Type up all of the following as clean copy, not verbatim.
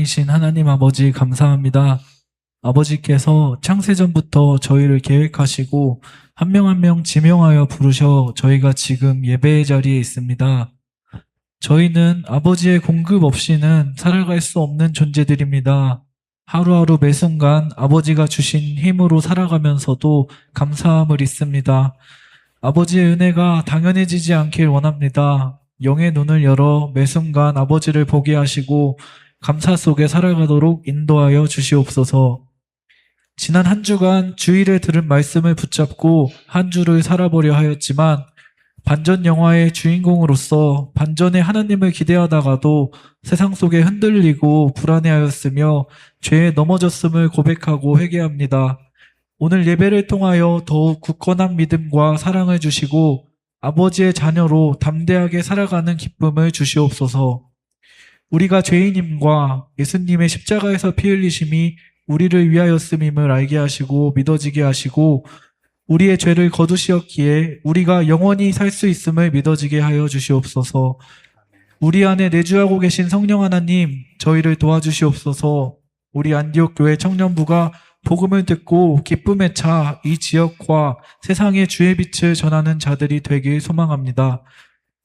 전능이신 하나님 아버지 감사합니다. 아버지께서 창세전부터 저희를 계획하시고 한 명 한 명 지명하여 부르셔 저희가 지금 예배의 자리에 있습니다. 저희는 아버지의 공급 없이는 살아갈 수 없는 존재들입니다. 하루하루 매 순간 아버지가 주신 힘으로 살아가면서도 감사함을 잊습니다. 아버지의 은혜가 당연해지지 않길 원합니다. 영의 눈을 열어 매 순간 아버지를 보게 하시고 감사 속에 살아가도록 인도하여 주시옵소서. 지난 한 주간 주일에 들은 말씀을 붙잡고 한 주를 살아보려 하였지만 반전 영화의 주인공으로서 반전의 하나님을 기대하다가도 세상 속에 흔들리고 불안해하였으며 죄에 넘어졌음을 고백하고 회개합니다. 오늘 예배를 통하여 더욱 굳건한 믿음과 사랑을 주시고 아버지의 자녀로 담대하게 살아가는 기쁨을 주시옵소서. 우리가 죄인임과 예수님의 십자가에서 피 흘리심이 우리를 위하였음임을 알게 하시고 믿어지게 하시고 우리의 죄를 거두시었기에 우리가 영원히 살 수 있음을 믿어지게 하여 주시옵소서. 우리 안에 내주하고 계신 성령 하나님, 저희를 도와주시옵소서. 우리 안디옥 교회 청년부가 복음을 듣고 기쁨에 차 이 지역과 세상의 주의 빛을 전하는 자들이 되길 소망합니다.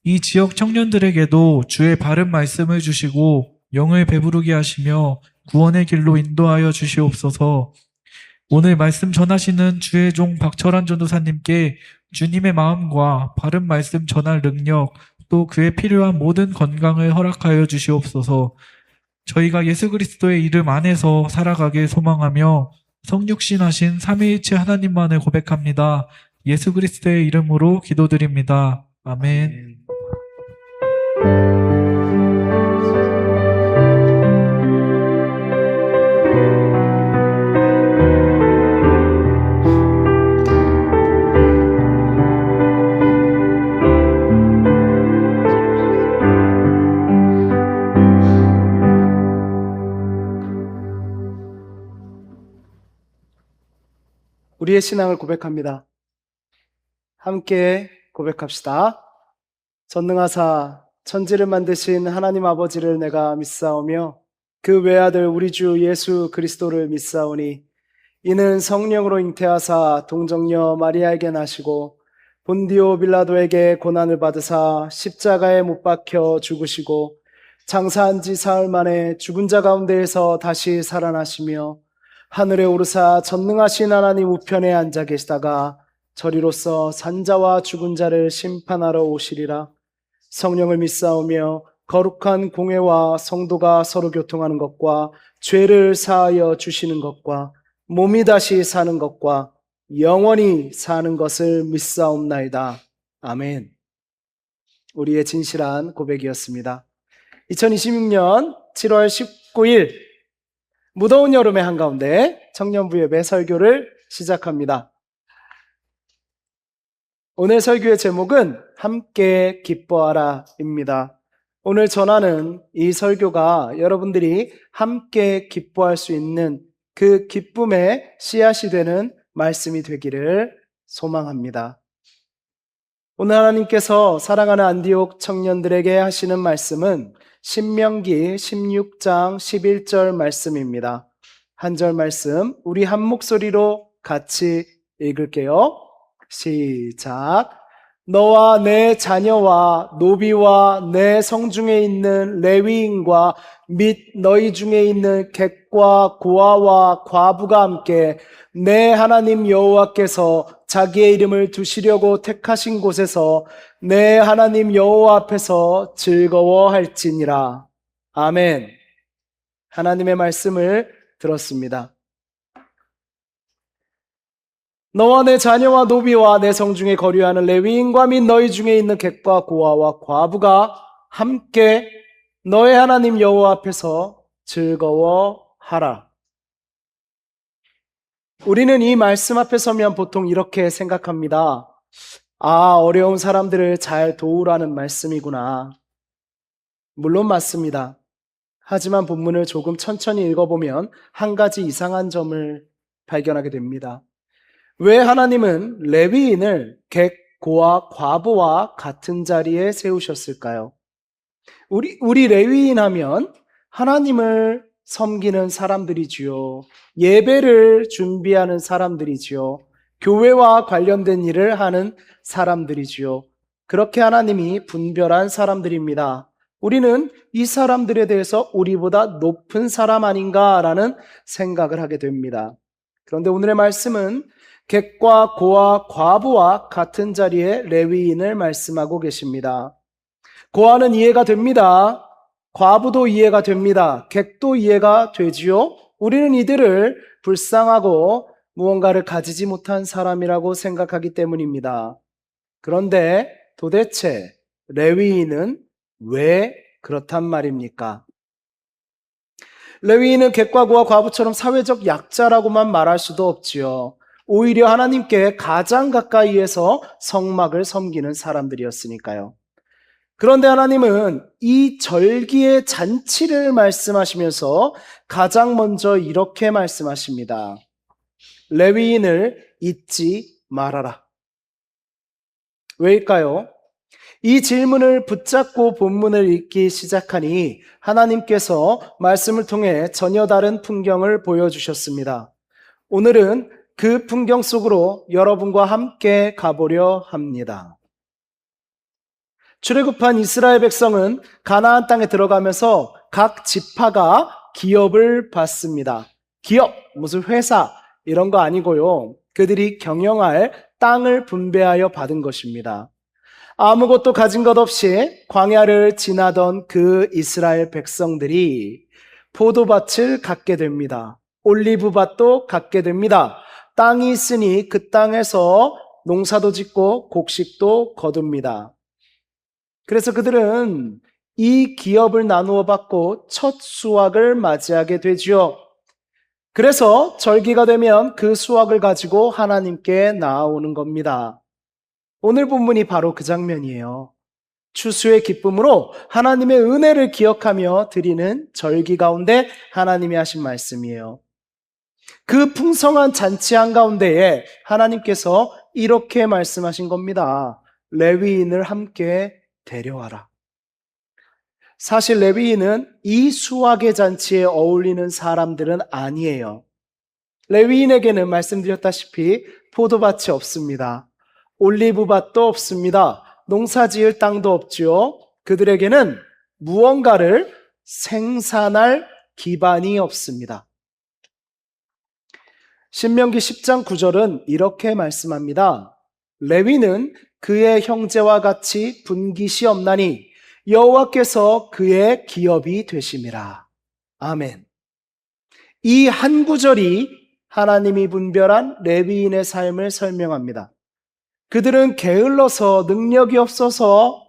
이 지역 청년들에게도 주의 바른 말씀을 주시고 영을 배부르게 하시며 구원의 길로 인도하여 주시옵소서. 오늘 말씀 전하시는 주의 종 박철환 전도사님께 주님의 마음과 바른 말씀 전할 능력, 또 그에 필요한 모든 건강을 허락하여 주시옵소서. 저희가 예수 그리스도의 이름 안에서 살아가길 소망하며 성육신하신 삼위일체 하나님만을 고백합니다. 예수 그리스도의 이름으로 기도드립니다. 아멘. 우리의 신앙을 고백합니다. 함께 고백합시다. 전능하사 천지를 만드신 하나님 아버지를 내가 믿사오며 그 외아들 우리 주 예수 그리스도를 믿사오니 이는 성령으로 잉태하사 동정녀 마리아에게 나시고 본디오 빌라도에게 고난을 받으사 십자가에 못 박혀 죽으시고 장사한 지 사흘 만에 죽은 자 가운데에서 다시 살아나시며 하늘에 오르사 전능하신 하나님 우편에 앉아 계시다가 저리로서 산자와 죽은 자를 심판하러 오시리라. 성령을 믿사오며 거룩한 공회와 성도가 서로 교통하는 것과 죄를 사하여 주시는 것과 몸이 다시 사는 것과 영원히 사는 것을 믿사옵나이다. 아멘. 우리의 진실한 고백이었습니다. 2026년 7월 19일 무더운 여름의 한가운데 청년부 예배 설교를 시작합니다. 오늘 설교의 제목은 함께 기뻐하라입니다. 오늘 전하는 이 설교가 여러분들이 함께 기뻐할 수 있는 그 기쁨의 씨앗이 되는 말씀이 되기를 소망합니다. 오늘 하나님께서 사랑하는 안디옥 청년들에게 하시는 말씀은 신명기 16장 11절 말씀입니다. 한 절 말씀 우리 한 목소리로 같이 읽을게요. 시작. 너와 내 자녀와 노비와 내 성중에 있는 레위인과 및 너희 중에 있는 객과 고아와 과부가 함께 내 하나님 여호와께서 자기의 이름을 두시려고 택하신 곳에서 내 하나님 여호와 앞에서 즐거워할지니라. 아멘. 하나님의 말씀을 들었습니다. 너와 내 자녀와 노비와 내 성중에 거류하는 레위인과 및 너희 중에 있는 객과 고아와 과부가 함께 너의 하나님 여호와 앞에서 즐거워하라. 우리는 이 말씀 앞에 서면 보통 이렇게 생각합니다. 아, 어려운 사람들을 잘 도우라는 말씀이구나. 물론 맞습니다. 하지만 본문을 조금 천천히 읽어보면 한 가지 이상한 점을 발견하게 됩니다. 왜 하나님은 레위인을 객, 고아, 과부와 같은 자리에 세우셨을까요? 우리 레위인 하면 하나님을 섬기는 사람들이지요. 예배를 준비하는 사람들이지요. 교회와 관련된 일을 하는 사람들이지요. 그렇게 하나님이 분별한 사람들입니다. 우리는 이 사람들에 대해서 우리보다 높은 사람 아닌가라는 생각을 하게 됩니다. 그런데 오늘의 말씀은 객과 고아, 과부와 같은 자리에 레위인을 말씀하고 계십니다. 고아는 이해가 됩니다. 과부도 이해가 됩니다. 객도 이해가 되지요. 우리는 이들을 불쌍하고 무언가를 가지지 못한 사람이라고 생각하기 때문입니다. 그런데 도대체 레위인은 왜 그렇단 말입니까? 레위인은 객과 고아, 과부처럼 사회적 약자라고만 말할 수도 없지요. 오히려 하나님께 가장 가까이에서 성막을 섬기는 사람들이었으니까요. 그런데 하나님은 이 절기의 잔치를 말씀하시면서 가장 먼저 이렇게 말씀하십니다. 레위인을 잊지 말아라. 왜일까요? 이 질문을 붙잡고 본문을 읽기 시작하니 하나님께서 말씀을 통해 전혀 다른 풍경을 보여주셨습니다. 오늘은 그 풍경 속으로 여러분과 함께 가보려 합니다. 출애굽한 이스라엘 백성은 가나안 땅에 들어가면서 각 지파가 기업을 받습니다. 기업, 무슨 회사 이런 거 아니고요. 그들이 경영할 땅을 분배하여 받은 것입니다. 아무것도 가진 것 없이 광야를 지나던 그 이스라엘 백성들이 포도밭을 갖게 됩니다. 올리브밭도 갖게 됩니다. 땅이 있으니 그 땅에서 농사도 짓고 곡식도 거둡니다. 그래서 그들은 이 기업을 나누어 받고 첫 수확을 맞이하게 되지요. 그래서 절기가 되면 그 수확을 가지고 하나님께 나아오는 겁니다. 오늘 본문이 바로 그 장면이에요. 추수의 기쁨으로 하나님의 은혜를 기억하며 드리는 절기 가운데 하나님이 하신 말씀이에요. 그 풍성한 잔치 한가운데에 하나님께서 이렇게 말씀하신 겁니다. 레위인을 함께 데려와라. 사실 레위인은 이 수확의 잔치에 어울리는 사람들은 아니에요. 레위인에게는 말씀드렸다시피 포도밭이 없습니다. 올리브밭도 없습니다. 농사 지을 땅도 없지요. 그들에게는 무언가를 생산할 기반이 없습니다. 신명기 10장 9절은 이렇게 말씀합니다. 레위는 그의 형제와 같이 분깃이 없나니 여호와께서 그의 기업이 되심이라. 아멘. 이 한 구절이 하나님이 분별한 레위인의 삶을 설명합니다. 그들은 게을러서 능력이 없어서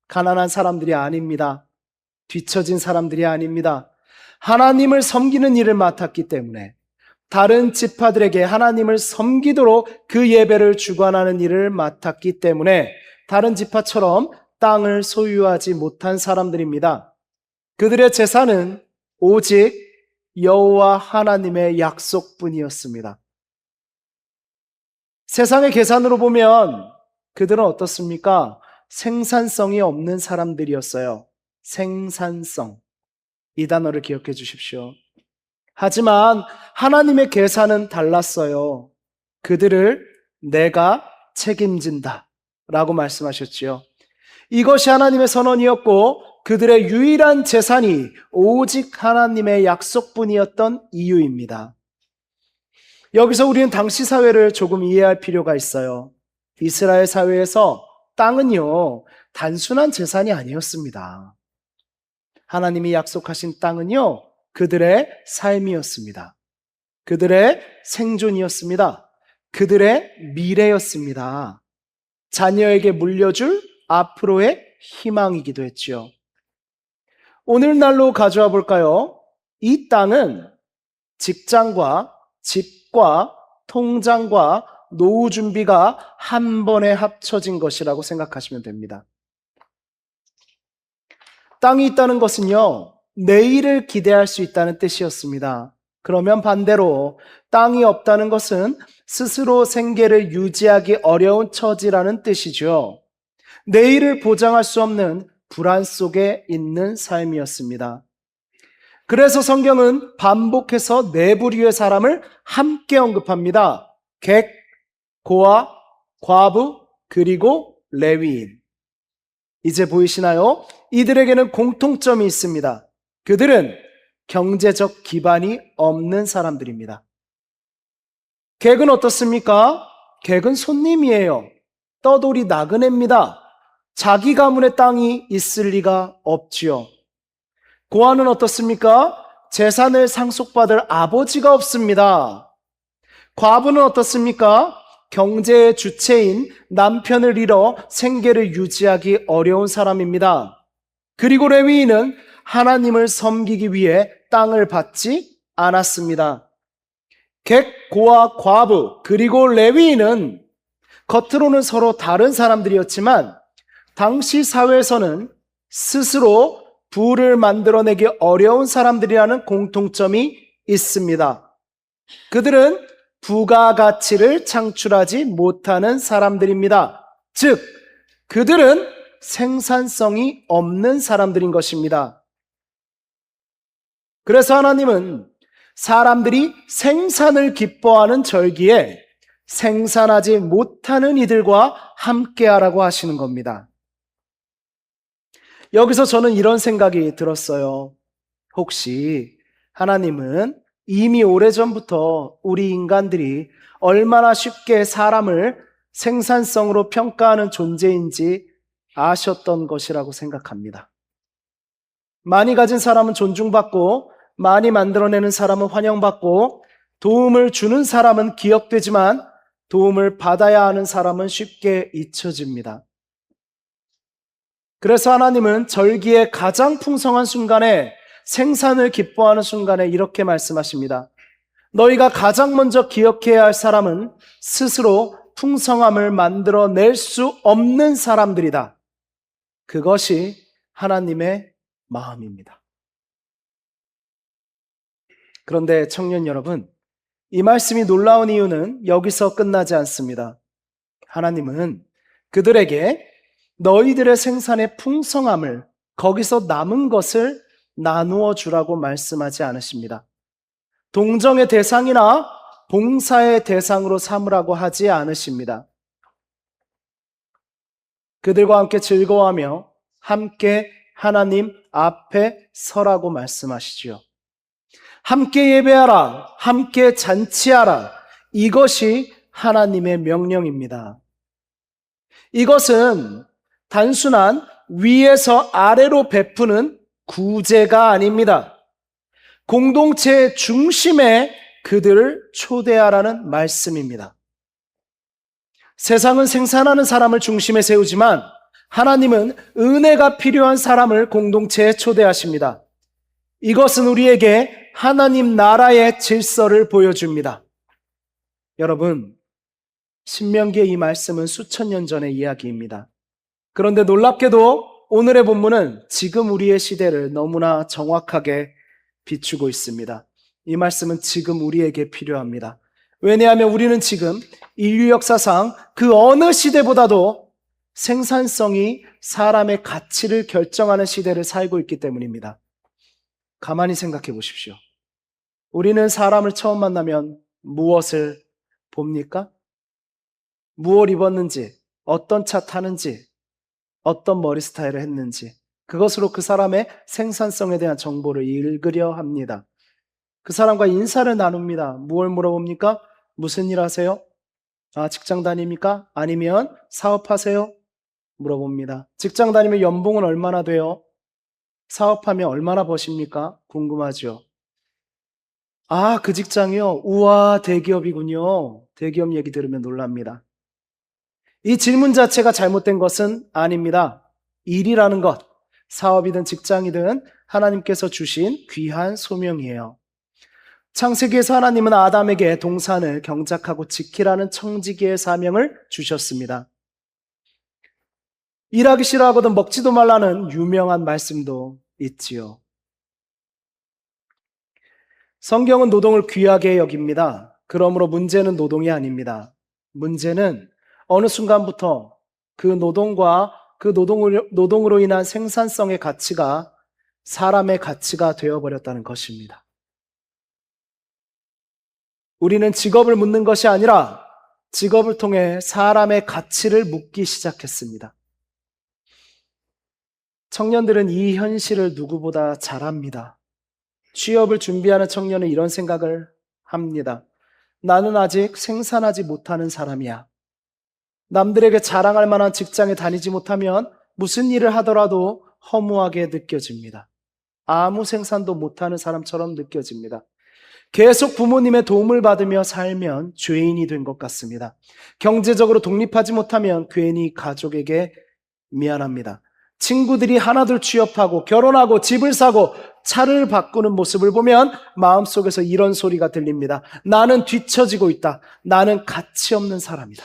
가난한 사람들이 아닙니다. 뒤처진 사람들이 아닙니다. 하나님을 섬기는 일을 맡았기 때문에 다른 지파들에게 하나님을 섬기도록 그 예배를 주관하는 일을 맡았기 때문에 다른 지파처럼 땅을 소유하지 못한 사람들입니다. 그들의 재산은 오직 여호와 하나님의 약속뿐이었습니다. 세상의 계산으로 보면 그들은 어떻습니까? 생산성이 없는 사람들이었어요. 생산성. 이 단어를 기억해 주십시오. 하지만 하나님의 계산은 달랐어요. 그들을 내가 책임진다 라고 말씀하셨지요. 이것이 하나님의 선언이었고 그들의 유일한 재산이 오직 하나님의 약속뿐이었던 이유입니다. 여기서 우리는 당시 사회를 조금 이해할 필요가 있어요. 이스라엘 사회에서 땅은요, 단순한 재산이 아니었습니다. 하나님이 약속하신 땅은요, 그들의 삶이었습니다. 그들의 생존이었습니다. 그들의 미래였습니다. 자녀에게 물려줄 앞으로의 희망이기도 했지요. 오늘날로 가져와 볼까요? 이 땅은 직장과 집과 통장과 노후 준비가 한 번에 합쳐진 것이라고 생각하시면 됩니다. 땅이 있다는 것은요, 내일을 기대할 수 있다는 뜻이었습니다. 그러면 반대로 땅이 없다는 것은 스스로 생계를 유지하기 어려운 처지라는 뜻이죠. 내일을 보장할 수 없는 불안 속에 있는 삶이었습니다. 그래서 성경은 반복해서 네 부류의 사람을 함께 언급합니다. 객, 고아, 과부, 그리고 레위인. 이제 보이시나요? 이들에게는 공통점이 있습니다. 그들은 경제적 기반이 없는 사람들입니다. 객은 어떻습니까? 객은 손님이에요. 떠돌이 나그네입니다. 자기 가문의 땅이 있을 리가 없지요. 고아는 어떻습니까? 재산을 상속받을 아버지가 없습니다. 과부는 어떻습니까? 경제의 주체인 남편을 잃어 생계를 유지하기 어려운 사람입니다. 그리고 레위인은 하나님을 섬기기 위해 땅을 받지 않았습니다. 객, 고아, 과부, 그리고 레위인은 겉으로는 서로 다른 사람들이었지만 당시 사회에서는 스스로 부를 만들어내기 어려운 사람들이라는 공통점이 있습니다. 그들은 부가가치를 창출하지 못하는 사람들입니다. 즉, 그들은 생산성이 없는 사람들인 것입니다. 그래서 하나님은 사람들이 생산을 기뻐하는 절기에 생산하지 못하는 이들과 함께하라고 하시는 겁니다. 여기서 저는 이런 생각이 들었어요. 혹시 하나님은 이미 오래전부터 우리 인간들이 얼마나 쉽게 사람을 생산성으로 평가하는 존재인지 아셨던 것이라고 생각합니다. 많이 가진 사람은 존중받고, 많이 만들어내는 사람은 환영받고, 도움을 주는 사람은 기억되지만 도움을 받아야 하는 사람은 쉽게 잊혀집니다. 그래서 하나님은 절기의 가장 풍성한 순간에, 생산을 기뻐하는 순간에 이렇게 말씀하십니다. 너희가 가장 먼저 기억해야 할 사람은 스스로 풍성함을 만들어낼 수 없는 사람들이다. 그것이 하나님의 마음입니다. 그런데 청년 여러분, 이 말씀이 놀라운 이유는 여기서 끝나지 않습니다. 하나님은 그들에게 너희들의 생산의 풍성함을, 거기서 남은 것을 나누어 주라고 말씀하지 않으십니다. 동정의 대상이나 봉사의 대상으로 삼으라고 하지 않으십니다. 그들과 함께 즐거워하며 함께 하나님 앞에 서라고 말씀하시지요. 함께 예배하라, 함께 잔치하라. 이것이 하나님의 명령입니다. 이것은 단순한 위에서 아래로 베푸는 구제가 아닙니다. 공동체의 중심에 그들을 초대하라는 말씀입니다. 세상은 생산하는 사람을 중심에 세우지만 하나님은 은혜가 필요한 사람을 공동체에 초대하십니다. 이것은 우리에게 하나님 나라의 질서를 보여줍니다. 여러분, 신명기의 이 말씀은 수천 년 전의 이야기입니다. 그런데 놀랍게도 오늘의 본문은 지금 우리의 시대를 너무나 정확하게 비추고 있습니다. 이 말씀은 지금 우리에게 필요합니다. 왜냐하면 우리는 지금 인류 역사상 그 어느 시대보다도 생산성이 사람의 가치를 결정하는 시대를 살고 있기 때문입니다. 가만히 생각해 보십시오. 우리는 사람을 처음 만나면 무엇을 봅니까? 무엇 입었는지, 어떤 차 타는지, 어떤 머리 스타일을 했는지, 그것으로 그 사람의 생산성에 대한 정보를 읽으려 합니다. 그 사람과 인사를 나눕니다. 무엇을 물어봅니까? 무슨 일 하세요? 직장 다닙니까? 아니면 사업하세요? 물어봅니다. 직장 다니면 연봉은 얼마나 돼요? 사업하면 얼마나 버십니까? 궁금하죠. 그 직장이요? 우와, 대기업이군요. 대기업 얘기 들으면 놀랍니다. 이 질문 자체가 잘못된 것은 아닙니다. 일이라는 것, 사업이든 직장이든 하나님께서 주신 귀한 소명이에요. 창세기에서 하나님은 아담에게 동산을 경작하고 지키라는 청지기의 사명을 주셨습니다. 일하기 싫어하거든 먹지도 말라는 유명한 말씀도 있지요. 성경은 노동을 귀하게 여깁니다. 그러므로 문제는 노동이 아닙니다. 문제는 어느 순간부터 그 노동과 그 노동으로 인한 생산성의 가치가 사람의 가치가 되어버렸다는 것입니다. 우리는 직업을 묻는 것이 아니라 직업을 통해 사람의 가치를 묻기 시작했습니다. 청년들은 이 현실을 누구보다 잘 압니다. 취업을 준비하는 청년은 이런 생각을 합니다. 나는 아직 생산하지 못하는 사람이야. 남들에게 자랑할 만한 직장에 다니지 못하면 무슨 일을 하더라도 허무하게 느껴집니다. 아무 생산도 못하는 사람처럼 느껴집니다. 계속 부모님의 도움을 받으며 살면 죄인이 된 것 같습니다. 경제적으로 독립하지 못하면 괜히 가족에게 미안합니다. 친구들이 하나둘 취업하고 결혼하고 집을 사고 차를 바꾸는 모습을 보면 마음속에서 이런 소리가 들립니다. 나는 뒤처지고 있다. 나는 가치 없는 사람이다.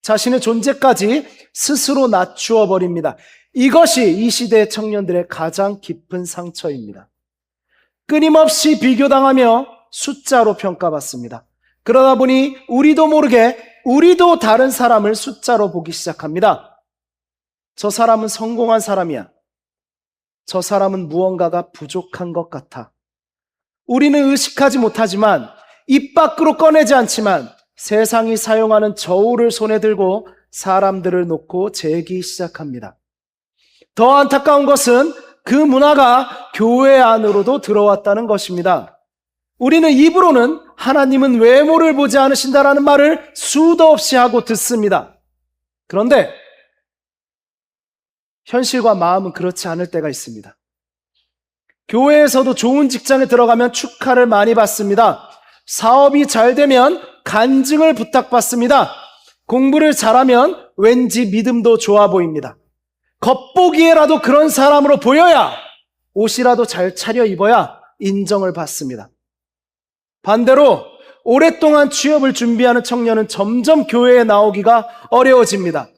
자신의 존재까지 스스로 낮추어 버립니다. 이것이 이 시대의 청년들의 가장 깊은 상처입니다. 끊임없이 비교당하며 숫자로 평가받습니다. 그러다 보니 우리도 모르게 우리도 다른 사람을 숫자로 보기 시작합니다. 저 사람은 성공한 사람이야. 저 사람은 무언가가 부족한 것 같아. 우리는 의식하지 못하지만 입 밖으로 꺼내지 않지만 세상이 사용하는 저울을 손에 들고 사람들을 놓고 재기 시작합니다. 더 안타까운 것은 그 문화가 교회 안으로도 들어왔다는 것입니다. 우리는 입으로는 하나님은 외모를 보지 않으신다라는 말을 수도 없이 하고 듣습니다. 그런데 현실과 마음은 그렇지 않을 때가 있습니다. 교회에서도 좋은 직장에 들어가면 축하를 많이 받습니다. 사업이 잘 되면 간증을 부탁받습니다. 공부를 잘하면 왠지 믿음도 좋아 보입니다. 겉보기에라도 그런 사람으로 보여야 옷이라도 잘 차려 입어야 인정을 받습니다. 반대로 오랫동안 취업을 준비하는 청년은 점점 교회에 나오기가 어려워집니다.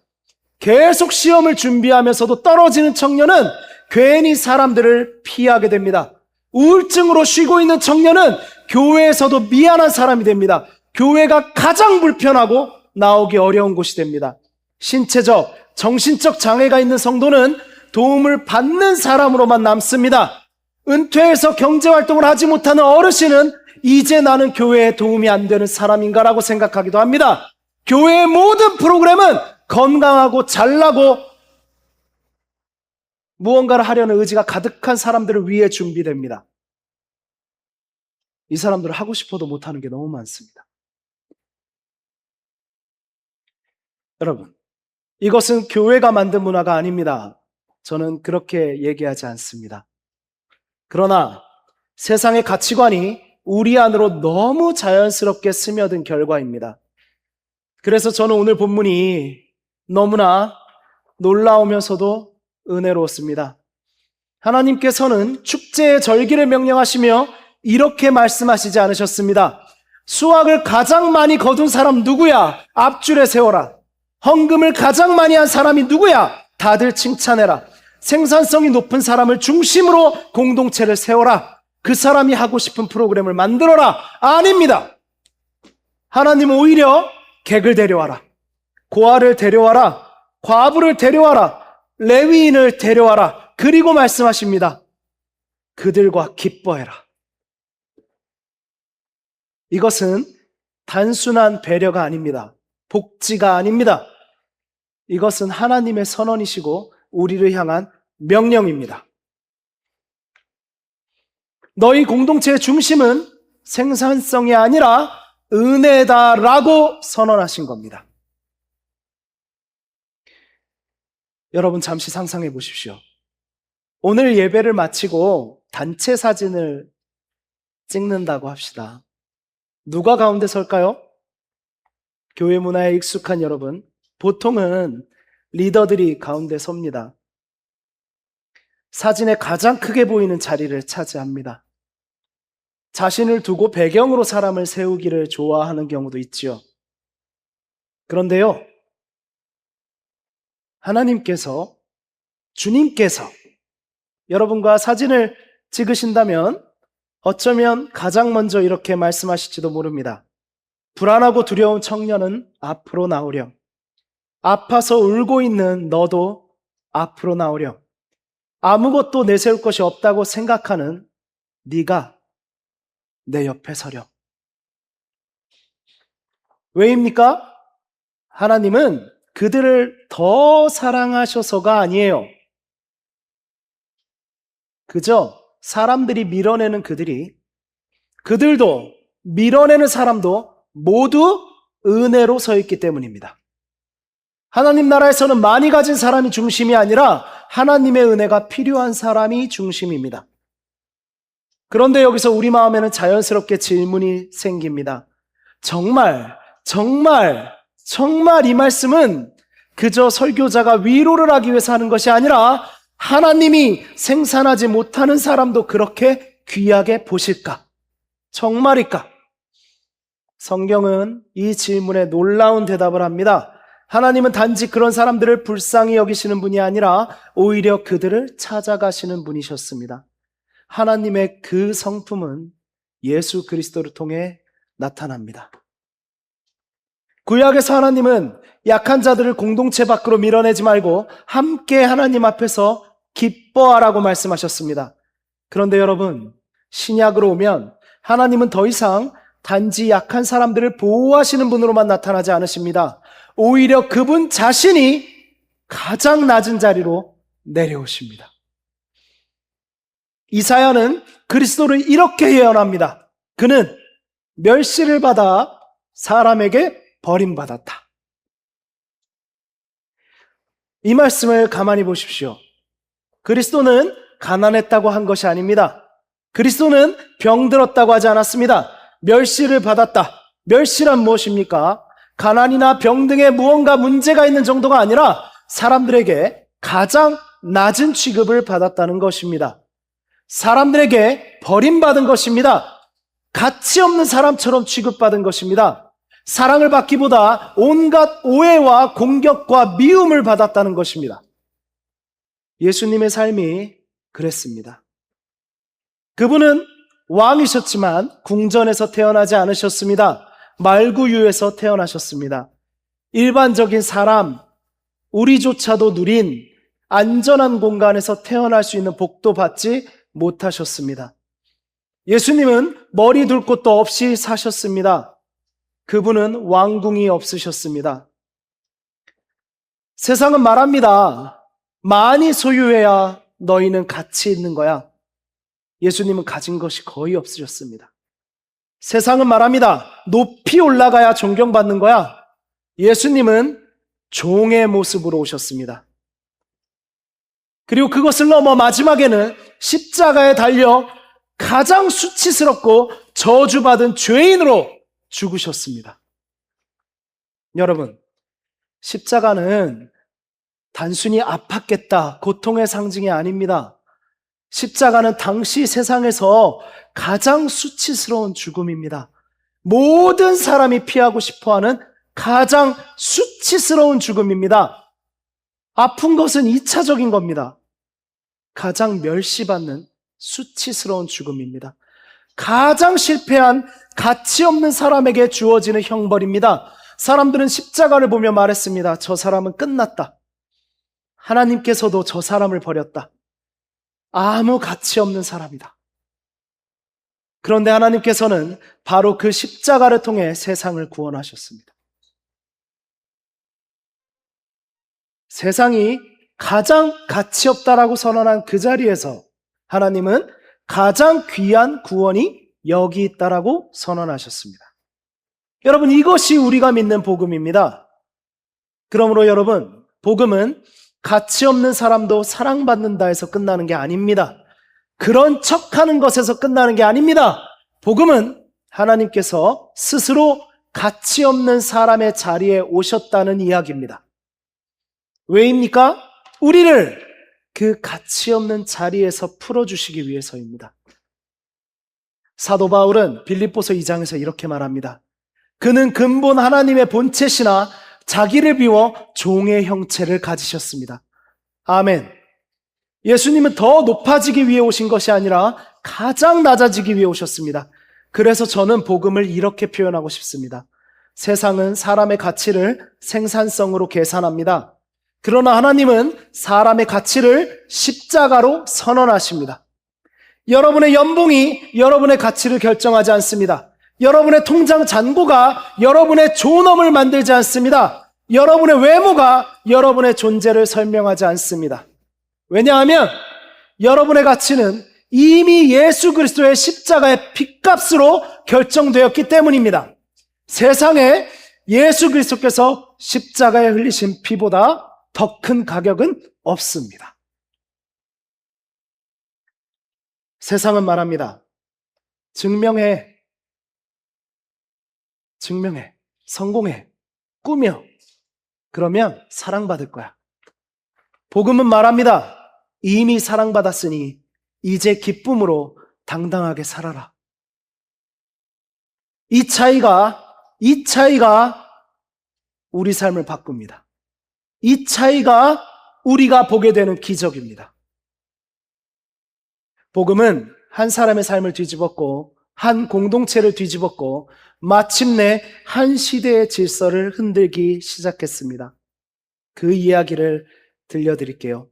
계속 시험을 준비하면서도 떨어지는 청년은 괜히 사람들을 피하게 됩니다. 우울증으로 쉬고 있는 청년은 교회에서도 미안한 사람이 됩니다. 교회가 가장 불편하고 나오기 어려운 곳이 됩니다. 신체적, 정신적 장애가 있는 성도는 도움을 받는 사람으로만 남습니다. 은퇴해서 경제활동을 하지 못하는 어르신은 이제 나는 교회에 도움이 안 되는 사람인가라고 생각하기도 합니다. 교회의 모든 프로그램은 건강하고 잘나고 무언가를 하려는 의지가 가득한 사람들을 위해 준비됩니다. 이 사람들은 하고 싶어도 못하는 게 너무 많습니다. 여러분, 이것은 교회가 만든 문화가 아닙니다. 저는 그렇게 얘기하지 않습니다. 그러나 세상의 가치관이 우리 안으로 너무 자연스럽게 스며든 결과입니다. 그래서 저는 오늘 본문이 너무나 놀라우면서도 은혜로웠습니다. 하나님께서는 축제의 절기를 명령하시며 이렇게 말씀하시지 않으셨습니다. 수확을 가장 많이 거둔 사람 누구야? 앞줄에 세워라. 헌금을 가장 많이 한 사람이 누구야? 다들 칭찬해라. 생산성이 높은 사람을 중심으로 공동체를 세워라. 그 사람이 하고 싶은 프로그램을 만들어라. 아닙니다. 하나님은 오히려 객을 데려와라. 고아를 데려와라. 과부를 데려와라. 레위인을 데려와라. 그리고 말씀하십니다. 그들과 기뻐해라. 이것은 단순한 배려가 아닙니다. 복지가 아닙니다. 이것은 하나님의 선언이시고 우리를 향한 명령입니다. 너희 공동체의 중심은 생산성이 아니라 은혜다라고 선언하신 겁니다. 여러분 잠시 상상해 보십시오. 오늘 예배를 마치고 단체 사진을 찍는다고 합시다. 누가 가운데 설까요? 교회 문화에 익숙한 여러분, 보통은 리더들이 가운데 섭니다. 사진에 가장 크게 보이는 자리를 차지합니다. 자신을 두고 배경으로 사람을 세우기를 좋아하는 경우도 있지요. 그런데요, 하나님께서, 주님께서 여러분과 사진을 찍으신다면 어쩌면 가장 먼저 이렇게 말씀하실지도 모릅니다. 불안하고 두려운 청년은 앞으로 나오렴. 아파서 울고 있는 너도 앞으로 나오렴. 아무것도 내세울 것이 없다고 생각하는 네가 내 옆에 서렴. 왜입니까? 하나님은 그들을 더 사랑하셔서가 아니에요. 그저 사람들이 밀어내는 그들도 밀어내는 사람도 모두 은혜로 서 있기 때문입니다. 하나님 나라에서는 많이 가진 사람이 중심이 아니라 하나님의 은혜가 필요한 사람이 중심입니다. 그런데 여기서 우리 마음에는 자연스럽게 질문이 생깁니다. 정말 이 말씀은 그저 설교자가 위로를 하기 위해서 하는 것이 아니라 하나님이 생산하지 못하는 사람도 그렇게 귀하게 보실까? 정말일까? 성경은 이 질문에 놀라운 대답을 합니다. 하나님은 단지 그런 사람들을 불쌍히 여기시는 분이 아니라 오히려 그들을 찾아가시는 분이셨습니다. 하나님의 그 성품은 예수 그리스도를 통해 나타납니다. 구약에서 하나님은 약한 자들을 공동체 밖으로 밀어내지 말고 함께 하나님 앞에서 기뻐하라고 말씀하셨습니다. 그런데 여러분, 신약으로 오면 하나님은 더 이상 단지 약한 사람들을 보호하시는 분으로만 나타나지 않으십니다. 오히려 그분 자신이 가장 낮은 자리로 내려오십니다. 이사야는 그리스도를 이렇게 예언합니다. 그는 멸시를 받아 사람에게 버림받았다. 이 말씀을 가만히 보십시오. 그리스도는 가난했다고 한 것이 아닙니다. 그리스도는 병들었다고 하지 않았습니다. 멸시를 받았다. 멸시란 무엇입니까? 가난이나 병 등의 무언가 문제가 있는 정도가 아니라 사람들에게 가장 낮은 취급을 받았다는 것입니다. 사람들에게 버림받은 것입니다. 가치 없는 사람처럼 취급받은 것입니다. 사랑을 받기보다 온갖 오해와 공격과 미움을 받았다는 것입니다. 예수님의 삶이 그랬습니다. 그분은 왕이셨지만 궁전에서 태어나지 않으셨습니다. 말구유에서 태어나셨습니다. 일반적인 사람, 우리조차도 누린 안전한 공간에서 태어날 수 있는 복도 받지 못하셨습니다. 예수님은 머리 둘 곳도 없이 사셨습니다. 그분은 왕궁이 없으셨습니다. 세상은 말합니다. 많이 소유해야 너희는 가치 있는 거야. 예수님은 가진 것이 거의 없으셨습니다. 세상은 말합니다. 높이 올라가야 존경받는 거야. 예수님은 종의 모습으로 오셨습니다. 그리고 그것을 넘어 마지막에는 십자가에 달려 가장 수치스럽고 저주받은 죄인으로 죽으셨습니다. 여러분, 십자가는 단순히 아팠겠다, 고통의 상징이 아닙니다. 십자가는 당시 세상에서 가장 수치스러운 죽음입니다. 모든 사람이 피하고 싶어하는 가장 수치스러운 죽음입니다. 아픈 것은 2차적인 겁니다. 가장 멸시받는 수치스러운 죽음입니다. 가장 실패한 가치 없는 사람에게 주어지는 형벌입니다. 사람들은 십자가를 보며 말했습니다. 저 사람은 끝났다. 하나님께서도 저 사람을 버렸다. 아무 가치 없는 사람이다. 그런데 하나님께서는 바로 그 십자가를 통해 세상을 구원하셨습니다. 세상이 가장 가치 없다라고 선언한 그 자리에서 하나님은 가장 귀한 구원이 여기 있다라고 선언하셨습니다. 여러분, 이것이 우리가 믿는 복음입니다. 그러므로 여러분, 복음은 가치 없는 사람도 사랑받는다 해서 끝나는 게 아닙니다. 그런 척하는 것에서 끝나는 게 아닙니다. 복음은 하나님께서 스스로 가치 없는 사람의 자리에 오셨다는 이야기입니다. 왜입니까? 우리를 그 가치 없는 자리에서 풀어주시기 위해서입니다. 사도 바울은 빌립보서 2장에서 이렇게 말합니다. 그는 근본 하나님의 본체시나 자기를 비워 종의 형체를 가지셨습니다. 아멘. 예수님은 더 높아지기 위해 오신 것이 아니라 가장 낮아지기 위해 오셨습니다. 그래서 저는 복음을 이렇게 표현하고 싶습니다. 세상은 사람의 가치를 생산성으로 계산합니다. 그러나 하나님은 사람의 가치를 십자가로 선언하십니다. 여러분의 연봉이 여러분의 가치를 결정하지 않습니다. 여러분의 통장 잔고가 여러분의 존엄을 만들지 않습니다. 여러분의 외모가 여러분의 존재를 설명하지 않습니다. 왜냐하면 여러분의 가치는 이미 예수 그리스도의 십자가의 핏값으로 결정되었기 때문입니다. 세상에 예수 그리스도께서 십자가에 흘리신 피보다 더 큰 가격은 없습니다. 세상은 말합니다. 증명해, 성공해, 꾸며. 그러면 사랑받을 거야. 복음은 말합니다. 이미 사랑받았으니 이제 기쁨으로 당당하게 살아라. 이 차이가 우리 삶을 바꿉니다. 이 차이가 우리가 보게 되는 기적입니다. 복음은 한 사람의 삶을 뒤집었고 한 공동체를 뒤집었고 마침내 한 시대의 질서를 흔들기 시작했습니다. 그 이야기를 들려드릴게요.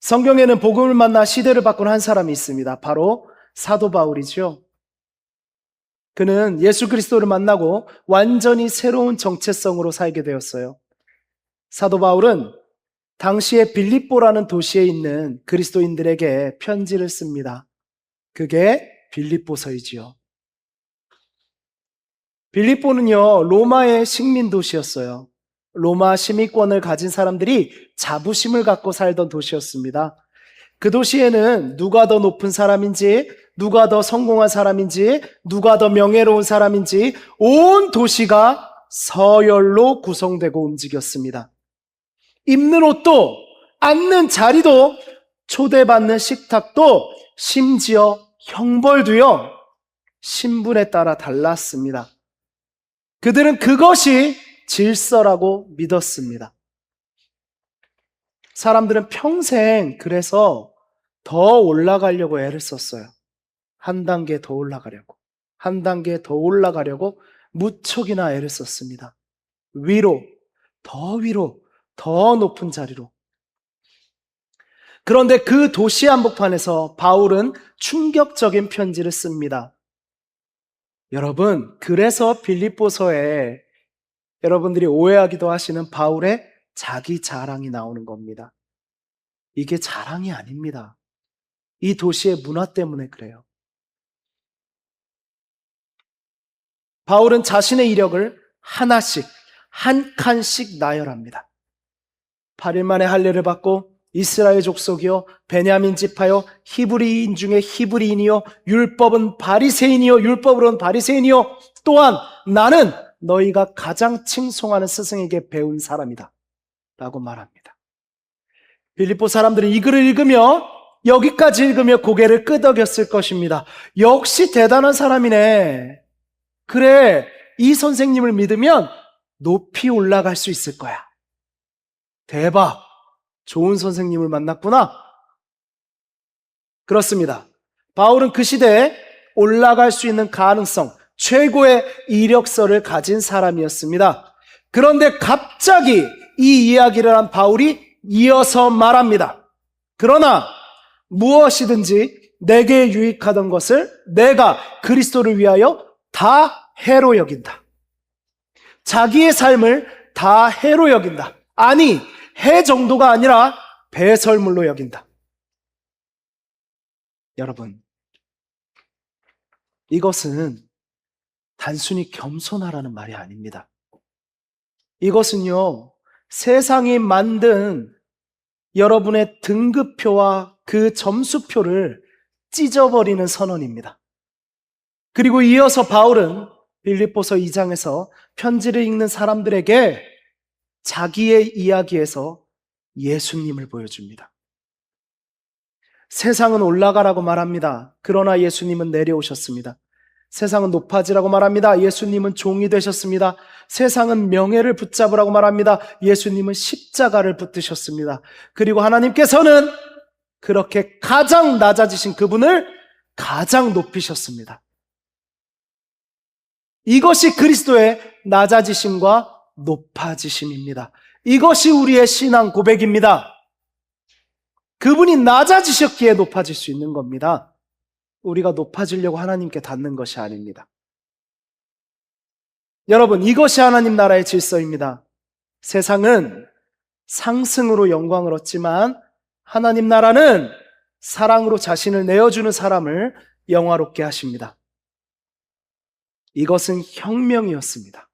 성경에는 복음을 만나 시대를 바꾼 한 사람이 있습니다. 바로 사도 바울이죠. 그는 예수 그리스도를 만나고 완전히 새로운 정체성으로 살게 되었어요. 사도 바울은 당시에 빌립보라는 도시에 있는 그리스도인들에게 편지를 씁니다. 그게 빌립보서이지요. 빌립보는요, 로마의 식민 도시였어요. 로마 시민권을 가진 사람들이 자부심을 갖고 살던 도시였습니다. 그 도시에는 누가 더 높은 사람인지, 누가 더 성공한 사람인지, 누가 더 명예로운 사람인지 온 도시가 서열로 구성되고 움직였습니다. 입는 옷도, 앉는 자리도, 초대받는 식탁도, 심지어 형벌도요, 신분에 따라 달랐습니다. 그들은 그것이 질서라고 믿었습니다. 사람들은 평생 그래서 더 올라가려고 애를 썼어요. 한 단계 더 올라가려고, 한 단계 더 올라가려고 무척이나 애를 썼습니다. 위로, 더 높은 자리로. 그런데 그 도시 한복판에서 바울은 충격적인 편지를 씁니다. 여러분, 그래서 빌립보서에 여러분들이 오해하기도 하시는 바울의 자기 자랑이 나오는 겁니다. 이게 자랑이 아닙니다. 이 도시의 문화 때문에 그래요. 바울은 자신의 이력을 하나씩, 한 칸씩 나열합니다. 8일 만에 할례를 받고 이스라엘 족속이요, 베냐민 지파요, 히브리인 중에 히브리인이요, 율법은 바리새인이요, 율법으로는 바리새인이요, 또한 나는 너희가 가장 칭송하는 스승에게 배운 사람이다 라고 말합니다. 빌립보 사람들은 이 글을 읽으며, 여기까지 읽으며 고개를 끄덕였을 것입니다. 역시 대단한 사람이네. 그래, 이 선생님을 믿으면 높이 올라갈 수 있을 거야. 대박, 좋은 선생님을 만났구나. 그렇습니다. 바울은 그 시대에 올라갈 수 있는 가능성, 최고의 이력서를 가진 사람이었습니다. 그런데 갑자기 이 이야기를 한 바울이 이어서 말합니다. 그러나 무엇이든지 내게 유익하던 것을 내가 그리스도를 위하여 다 해로 여긴다. 자기의 삶을 다 해로 여긴다. 아니, 해 정도가 아니라 배설물로 여긴다. 여러분, 이것은 단순히 겸손하라는 말이 아닙니다. 이것은요, 세상이 만든 여러분의 등급표와 그 점수표를 찢어버리는 선언입니다. 그리고 이어서 바울은 빌립보서 2장에서 편지를 읽는 사람들에게 자기의 이야기에서 예수님을 보여줍니다. 세상은 올라가라고 말합니다. 그러나 예수님은 내려오셨습니다. 세상은 높아지라고 말합니다. 예수님은 종이 되셨습니다. 세상은 명예를 붙잡으라고 말합니다. 예수님은 십자가를 붙드셨습니다. 그리고 하나님께서는 그렇게 가장 낮아지신 그분을 가장 높이셨습니다. 이것이 그리스도의 낮아지심과 높아지심입니다. 이것이 우리의 신앙 고백입니다. 그분이 낮아지셨기에 높아질 수 있는 겁니다. 우리가 높아지려고 하나님께 닿는 것이 아닙니다. 여러분, 이것이 하나님 나라의 질서입니다. 세상은 상승으로 영광을 얻지만 하나님 나라는 사랑으로 자신을 내어주는 사람을 영화롭게 하십니다. 이것은 혁명이었습니다.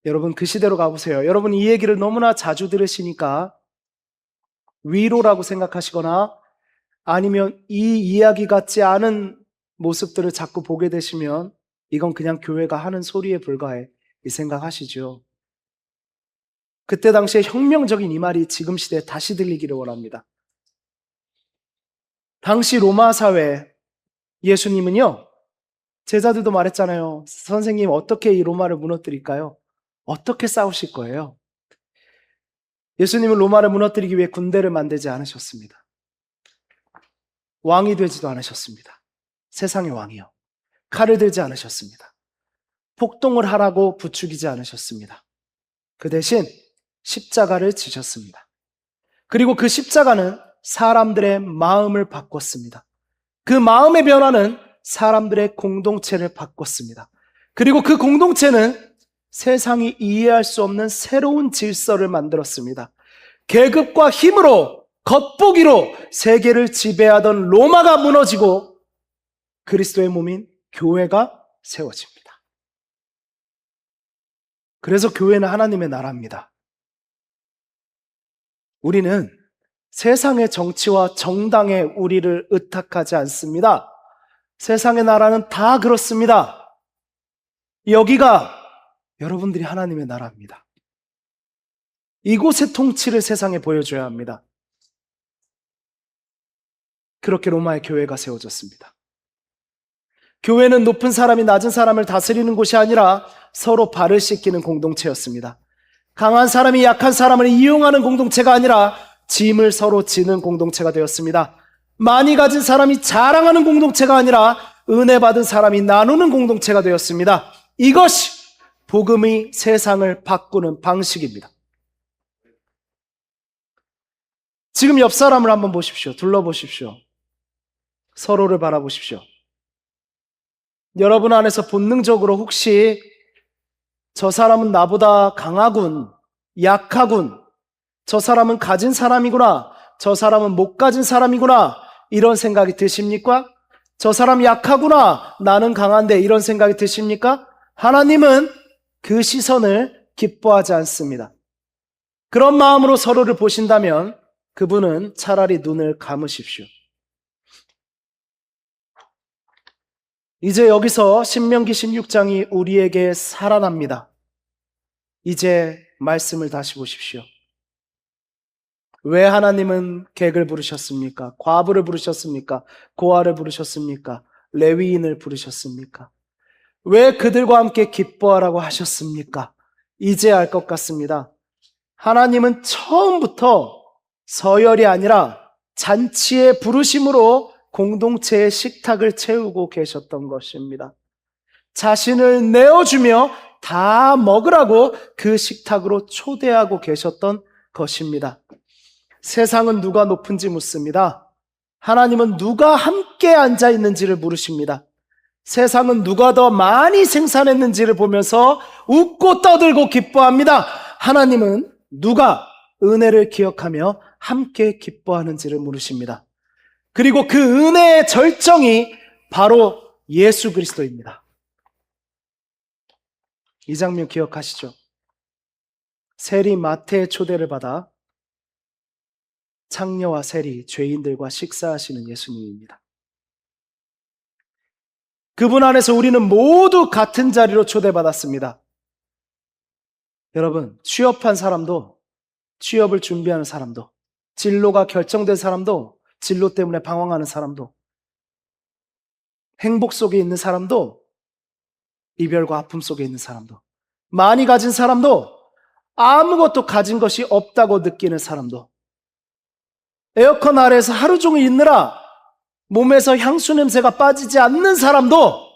여러분, 그 시대로 가보세요. 여러분, 이 얘기를 너무나 자주 들으시니까 위로라고 생각하시거나 아니면 이 이야기 같지 않은 모습들을 자꾸 보게 되시면 이건 그냥 교회가 하는 소리에 불과해 이 생각하시죠. 그때 당시에 혁명적인 이 말이 지금 시대에 다시 들리기를 원합니다. 당시 로마 사회 예수님은요, 제자들도 말했잖아요. 선생님, 어떻게 이 로마를 무너뜨릴까요? 어떻게 싸우실 거예요? 예수님은 로마를 무너뜨리기 위해 군대를 만들지 않으셨습니다. 왕이 되지도 않으셨습니다. 세상의 왕이요. 칼을 들지 않으셨습니다. 폭동을 하라고 부추기지 않으셨습니다. 그 대신 십자가를 지셨습니다. 그리고 그 십자가는 사람들의 마음을 바꿨습니다. 그 마음의 변화는 사람들의 공동체를 바꿨습니다. 그리고 그 공동체는 세상이 이해할 수 없는 새로운 질서를 만들었습니다. 계급과 힘으로, 겉보기로 세계를 지배하던 로마가 무너지고 그리스도의 몸인 교회가 세워집니다. 그래서 교회는 하나님의 나라입니다. 우리는 세상의 정치와 정당에 우리를 의탁하지 않습니다. 세상의 나라는 다 그렇습니다. 여기가 여러분들이 하나님의 나라입니다. 이곳의 통치를 세상에 보여줘야 합니다. 그렇게 로마의 교회가 세워졌습니다. 교회는 높은 사람이 낮은 사람을 다스리는 곳이 아니라 서로 발을 씻기는 공동체였습니다. 강한 사람이 약한 사람을 이용하는 공동체가 아니라 짐을 서로 지는 공동체가 되었습니다. 많이 가진 사람이 자랑하는 공동체가 아니라 은혜 받은 사람이 나누는 공동체가 되었습니다. 이것이 복음이 세상을 바꾸는 방식입니다. 지금 옆 사람을 한번 보십시오. 둘러보십시오. 서로를 바라보십시오. 여러분 안에서 본능적으로 혹시 저 사람은 나보다 강하군, 약하군, 저 사람은 가진 사람이구나, 저 사람은 못 가진 사람이구나, 이런 생각이 드십니까? 저 사람 약하구나, 나는 강한데, 이런 생각이 드십니까? 하나님은 그 시선을 기뻐하지 않습니다. 그런 마음으로 서로를 보신다면 그분은 차라리 눈을 감으십시오. 이제 여기서 신명기 16장이 우리에게 살아납니다. 이제 말씀을 다시 보십시오. 왜 하나님은 객을 부르셨습니까? 과부를 부르셨습니까? 고아를 부르셨습니까? 레위인을 부르셨습니까? 왜 그들과 함께 기뻐하라고 하셨습니까? 이제 알 것 같습니다. 하나님은 처음부터 서열이 아니라 잔치의 부르심으로 공동체의 식탁을 채우고 계셨던 것입니다. 자신을 내어주며 다 먹으라고 그 식탁으로 초대하고 계셨던 것입니다. 세상은 누가 높은지 묻습니다. 하나님은 누가 함께 앉아 있는지를 물으십니다. 세상은 누가 더 많이 생산했는지를 보면서 웃고 떠들고 기뻐합니다. 하나님은 누가 은혜를 기억하며 함께 기뻐하는지를 물으십니다. 그리고 그 은혜의 절정이 바로 예수 그리스도입니다. 이 장면 기억하시죠? 세리 마태의 초대를 받아 창녀와 세리, 죄인들과 식사하시는 예수님입니다. 그분 안에서 우리는 모두 같은 자리로 초대받았습니다. 여러분, 취업한 사람도, 취업을 준비하는 사람도, 진로가 결정된 사람도, 진로 때문에 방황하는 사람도, 행복 속에 있는 사람도, 이별과 아픔 속에 있는 사람도, 많이 가진 사람도, 아무것도 가진 것이 없다고 느끼는 사람도, 에어컨 아래에서 하루 종일 있느라 몸에서 향수 냄새가 빠지지 않는 사람도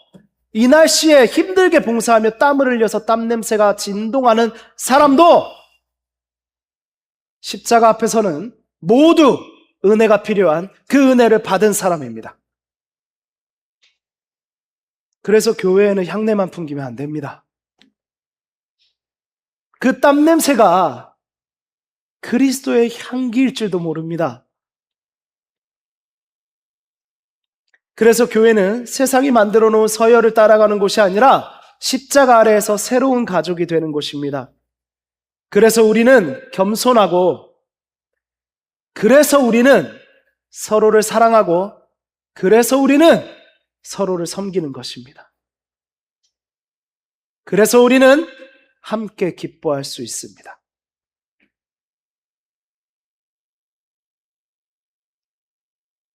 이 날씨에 힘들게 봉사하며 땀을 흘려서 땀 냄새가 진동하는 사람도 십자가 앞에서는 모두 은혜가 필요한 그 은혜를 받은 사람입니다. 그래서 교회에는 향내만 풍기면 안 됩니다. 그 땀 냄새가 그리스도의 향기일 줄도 모릅니다. 그래서 교회는 세상이 만들어 놓은 서열을 따라가는 곳이 아니라 십자가 아래에서 새로운 가족이 되는 곳입니다. 그래서 우리는 겸손하고, 그래서 우리는 서로를 사랑하고, 그래서 우리는 서로를 섬기는 것입니다. 그래서 우리는 함께 기뻐할 수 있습니다.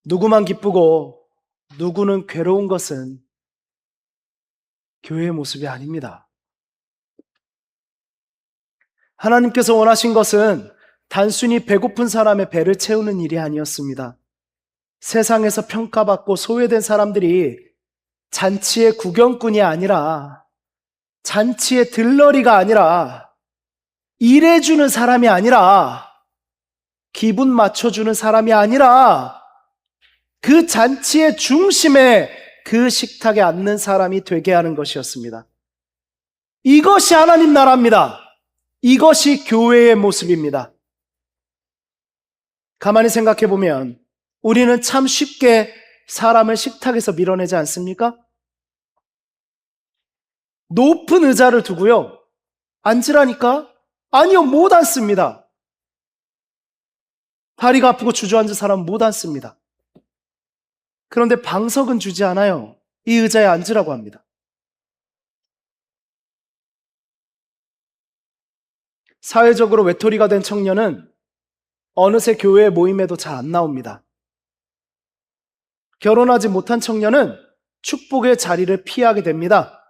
누구만 기쁘고 누구는 괴로운 것은 교회의 모습이 아닙니다. 하나님께서 원하신 것은 단순히 배고픈 사람의 배를 채우는 일이 아니었습니다. 세상에서 평가받고 소외된 사람들이 잔치의 구경꾼이 아니라, 잔치의 들러리가 아니라, 일해주는 사람이 아니라, 기분 맞춰주는 사람이 아니라, 그 잔치의 중심에 그 식탁에 앉는 사람이 되게 하는 것이었습니다. 이것이 하나님 나라입니다. 이것이 교회의 모습입니다. 가만히 생각해 보면 우리는 참 쉽게 사람을 식탁에서 밀어내지 않습니까? 높은 의자를 두고요, 앉으라니까? 아니요, 못 앉습니다. 다리가 아프고 주저앉은 사람은 못 앉습니다. 그런데 방석은 주지 않아요. 이 의자에 앉으라고 합니다. 사회적으로 외톨이가 된 청년은 어느새 교회 모임에도 잘 안 나옵니다. 결혼하지 못한 청년은 축복의 자리를 피하게 됩니다.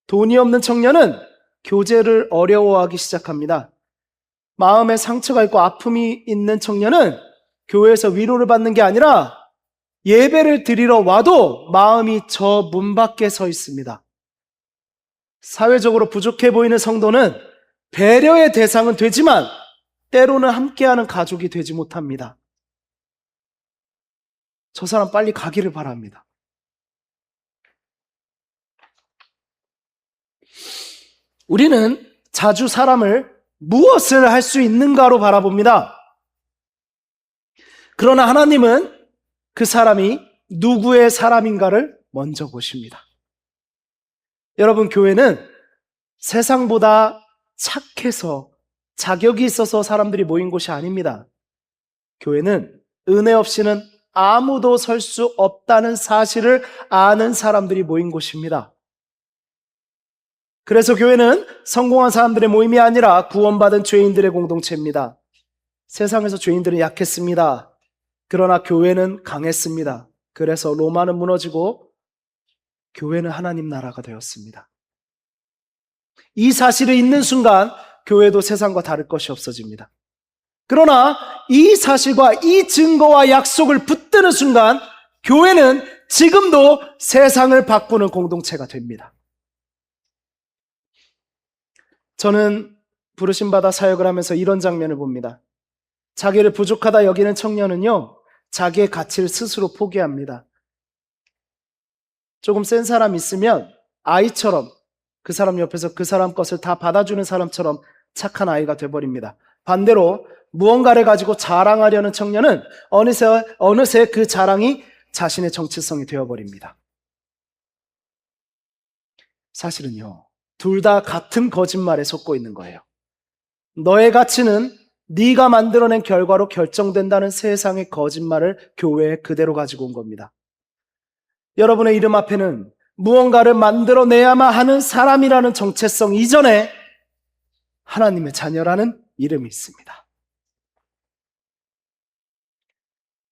돈이 없는 청년은 교제를 어려워하기 시작합니다. 마음에 상처가 있고 아픔이 있는 청년은 교회에서 위로를 받는 게 아니라 예배를 드리러 와도 마음이 저 문 밖에 서 있습니다. 사회적으로 부족해 보이는 성도는 배려의 대상은 되지만 때로는 함께하는 가족이 되지 못합니다. 저 사람 빨리 가기를 바랍니다. 우리는 자주 사람을 무엇을 할 수 있는가로 바라봅니다. 그러나 하나님은 그 사람이 누구의 사람인가를 먼저 보십니다. 여러분, 교회는 세상보다 착해서 자격이 있어서 사람들이 모인 곳이 아닙니다. 교회는 은혜 없이는 아무도 설 수 없다는 사실을 아는 사람들이 모인 곳입니다. 그래서 교회는 성공한 사람들의 모임이 아니라 구원받은 죄인들의 공동체입니다. 세상에서 죄인들은 약했습니다. 그러나 교회는 강했습니다. 그래서 로마는 무너지고 교회는 하나님 나라가 되었습니다. 이 사실을 잊는 순간 교회도 세상과 다를 것이 없어집니다. 그러나 이 사실과 이 증거와 약속을 붙드는 순간 교회는 지금도 세상을 바꾸는 공동체가 됩니다. 저는 부르심받아 사역을 하면서 이런 장면을 봅니다. 자기를 부족하다 여기는 청년은요, 자기의 가치를 스스로 포기합니다. 조금 센 사람 있으면 아이처럼 그 사람 옆에서 그 사람 것을 다 받아주는 사람처럼 착한 아이가 돼버립니다. 반대로 무언가를 가지고 자랑하려는 청년은 어느새 그 자랑이 자신의 정체성이 되어버립니다. 사실은요, 둘 다 같은 거짓말에 속고 있는 거예요. 너의 가치는 네가 만들어낸 결과로 결정된다는 세상의 거짓말을 교회에 그대로 가지고 온 겁니다. 여러분의 이름 앞에는 무언가를 만들어내야만 하는 사람이라는 정체성 이전에 하나님의 자녀라는 이름이 있습니다.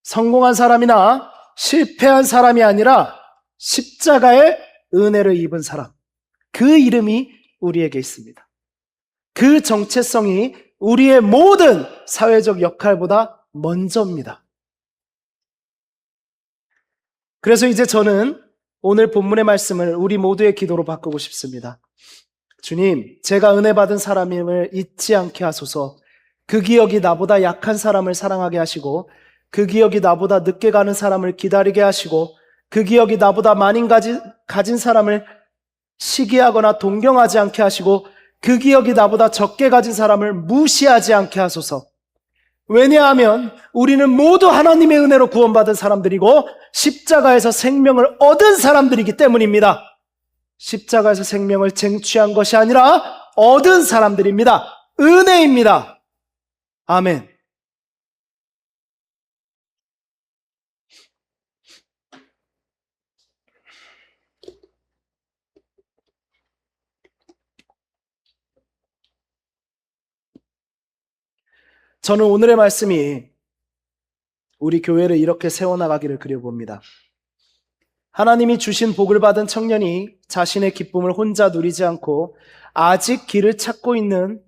성공한 사람이나 실패한 사람이 아니라 십자가의 은혜를 입은 사람, 그 이름이 우리에게 있습니다. 그 정체성이 우리의 모든 사회적 역할보다 먼저입니다. 그래서 이제 저는 오늘 본문의 말씀을 우리 모두의 기도로 바꾸고 싶습니다. 주님, 제가 은혜 받은 사람임을 잊지 않게 하소서. 그 기억이 나보다 약한 사람을 사랑하게 하시고, 그 기억이 나보다 늦게 가는 사람을 기다리게 하시고, 그 기억이 나보다 많이 가진 사람을 시기하거나 동경하지 않게 하시고, 그 기억이 나보다 적게 가진 사람을 무시하지 않게 하소서. 왜냐하면 우리는 모두 하나님의 은혜로 구원받은 사람들이고 십자가에서 생명을 얻은 사람들이기 때문입니다. 십자가에서 생명을 쟁취한 것이 아니라 얻은 사람들입니다. 은혜입니다. 아멘. 저는 오늘의 말씀이 우리 교회를 이렇게 세워나가기를 그려봅니다. 하나님이 주신 복을 받은 청년이 자신의 기쁨을 혼자 누리지 않고 아직 길을 찾고 있는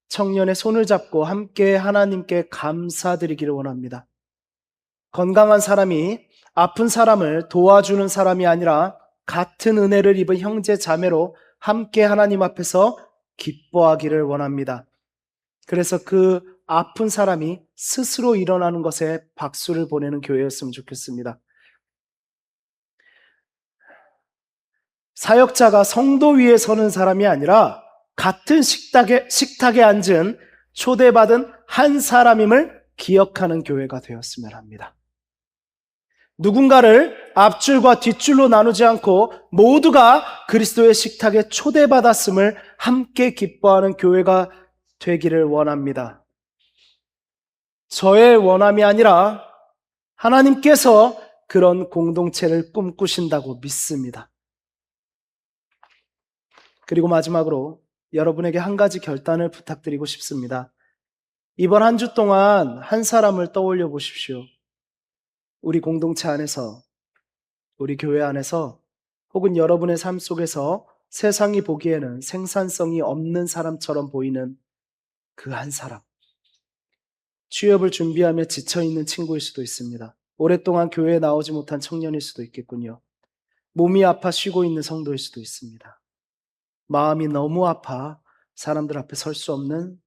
청년의 손을 잡고 함께 하나님께 감사드리기를 원합니다. 건강한 사람이 아픈 사람을 도와주는 사람이 아니라 같은 은혜를 입은 형제 자매로 함께 하나님 앞에서 기뻐하기를 원합니다. 그래서 그 아픈 사람이 스스로 일어나는 것에 박수를 보내는 교회였으면 좋겠습니다. 사역자가 성도 위에 서는 사람이 아니라 같은 식탁에 앉은 초대받은 한 사람임을 기억하는 교회가 되었으면 합니다. 누군가를 앞줄과 뒷줄로 나누지 않고 모두가 그리스도의 식탁에 초대받았음을 함께 기뻐하는 교회가 되기를 원합니다. 저의 원함이 아니라 하나님께서 그런 공동체를 꿈꾸신다고 믿습니다. 그리고 마지막으로 여러분에게 한 가지 결단을 부탁드리고 싶습니다. 이번 한 주 동안 한 사람을 떠올려 보십시오. 우리 공동체 안에서, 우리 교회 안에서, 혹은 여러분의 삶 속에서 세상이 보기에는 생산성이 없는 사람처럼 보이는 그 한 사람. 취업을 준비하며 지쳐있는 친구일 수도 있습니다. 오랫동안 교회에 나오지 못한 청년일 수도 있겠군요. 몸이 아파 쉬고 있는 성도일 수도 있습니다. 마음이 너무 아파 사람들 앞에 설 수 없는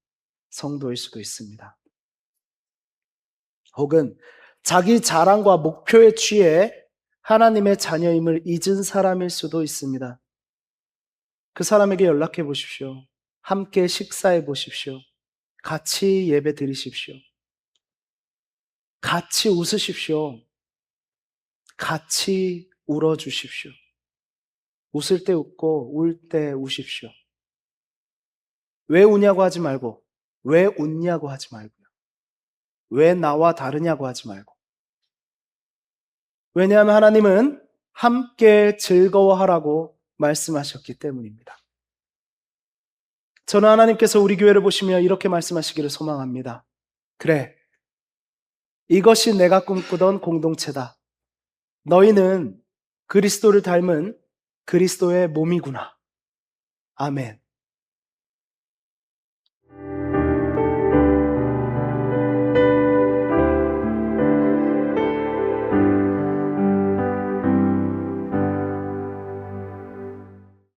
성도일 수도 있습니다. 혹은 자기 자랑과 목표에 취해 하나님의 자녀임을 잊은 사람일 수도 있습니다. 그 사람에게 연락해 보십시오. 함께 식사해 보십시오. 같이 예배 드리십시오. 같이 웃으십시오. 같이 울어주십시오. 웃을 때 웃고 울 때 우십시오. 왜 우냐고 하지 말고, 왜 웃냐고 하지 말고요. 왜 나와 다르냐고 하지 말고. 왜냐하면 하나님은 함께 즐거워하라고 말씀하셨기 때문입니다. 저는 하나님께서 우리 교회를 보시며 이렇게 말씀하시기를 소망합니다. 그래, 이것이 내가 꿈꾸던 공동체다. 너희는 그리스도를 닮은 그리스도의 몸이구나. 아멘.